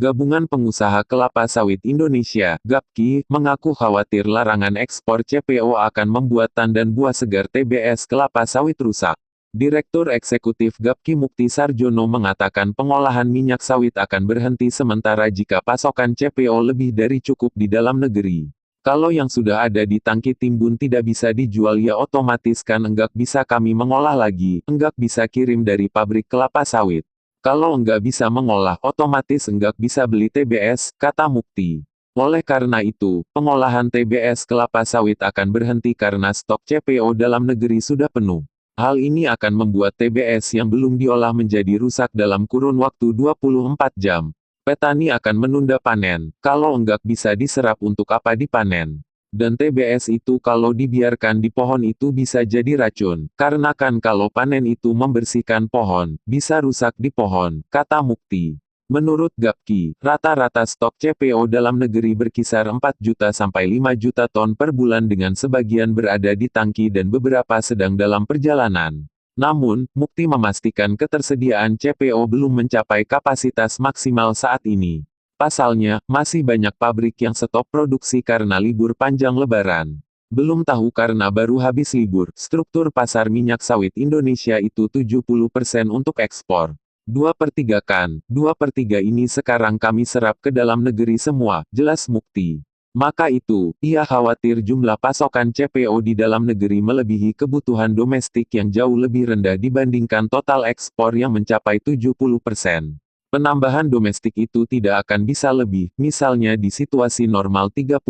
Gabungan Pengusaha Kelapa Sawit Indonesia, GAPKI, mengaku khawatir larangan ekspor CPO akan membuat tandan buah segar TBS kelapa sawit rusak. Direktur Eksekutif GAPKI Mukti Sarjono mengatakan pengolahan minyak sawit akan berhenti sementara jika pasokan CPO lebih dari cukup di dalam negeri. Kalau yang sudah ada di tangki timbun tidak bisa dijual ya otomatis kan enggak bisa kami mengolah lagi, enggak bisa kirim dari pabrik kelapa sawit. Kalau enggak bisa mengolah otomatis enggak bisa beli TBS, kata Mukti. Oleh karena itu, pengolahan TBS kelapa sawit akan berhenti karena stok CPO dalam negeri sudah penuh. Hal ini akan membuat TBS yang belum diolah menjadi rusak dalam kurun waktu 24 jam. Petani akan menunda panen, kalau enggak bisa diserap untuk apa dipanen. Dan TBS itu kalau dibiarkan di pohon itu bisa jadi racun, karena kan kalau panen itu membersihkan pohon, bisa rusak di pohon, kata Mukti. Menurut GAPKI, rata-rata stok CPO dalam negeri berkisar 4 juta sampai 5 juta ton per bulan dengan sebagian berada di tangki dan beberapa sedang dalam perjalanan. Namun, Mukti memastikan ketersediaan CPO belum mencapai kapasitas maksimal saat ini. Pasalnya, masih banyak pabrik yang stop produksi karena libur panjang Lebaran. Belum tahu karena baru habis libur, struktur pasar minyak sawit Indonesia itu 70% untuk ekspor. 2/3 kan, 2/3 ini sekarang kami serap ke dalam negeri semua, jelas Mukti. Maka itu, ia khawatir jumlah pasokan CPO di dalam negeri melebihi kebutuhan domestik yang jauh lebih rendah dibandingkan total ekspor yang mencapai 70%. Penambahan domestik itu tidak akan bisa lebih, misalnya di situasi normal 30%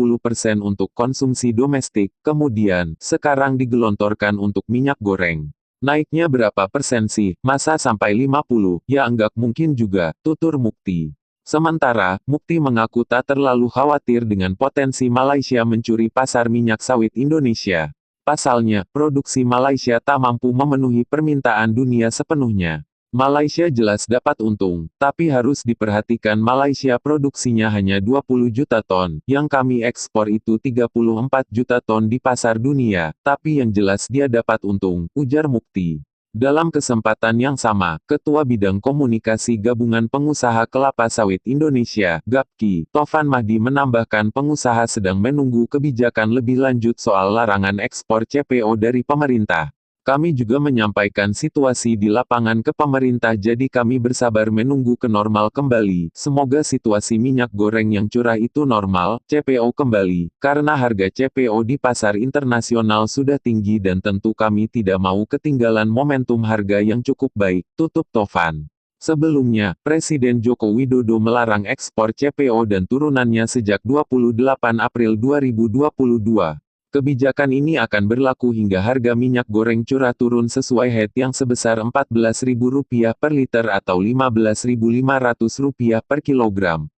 untuk konsumsi domestik, kemudian, sekarang digelontorkan untuk minyak goreng. Naiknya berapa persen sih, masa sampai 50, ya enggak mungkin juga, tutur Mukti. Sementara, Mukti mengaku tak terlalu khawatir dengan potensi Malaysia mencuri pasar minyak sawit Indonesia. Pasalnya, produksi Malaysia tak mampu memenuhi permintaan dunia sepenuhnya. Malaysia jelas dapat untung, tapi harus diperhatikan Malaysia produksinya hanya 20 juta ton, yang kami ekspor itu 34 juta ton di pasar dunia, tapi yang jelas dia dapat untung, ujar Mukti. Dalam kesempatan yang sama, Ketua Bidang Komunikasi Gabungan Pengusaha Kelapa Sawit Indonesia, GAPKI, Tovan Mahdi menambahkan pengusaha sedang menunggu kebijakan lebih lanjut soal larangan ekspor CPO dari pemerintah. Kami juga menyampaikan situasi di lapangan ke pemerintah jadi kami bersabar menunggu ke normal kembali, semoga situasi minyak goreng yang curah itu normal, CPO kembali, karena harga CPO di pasar internasional sudah tinggi dan tentu kami tidak mau ketinggalan momentum harga yang cukup baik, tutup Tovan. Sebelumnya, Presiden Joko Widodo melarang ekspor CPO dan turunannya sejak 28 April 2022. Kebijakan ini akan berlaku hingga harga minyak goreng curah turun sesuai HET yang sebesar Rp14.000 per liter atau Rp15.500 per kilogram.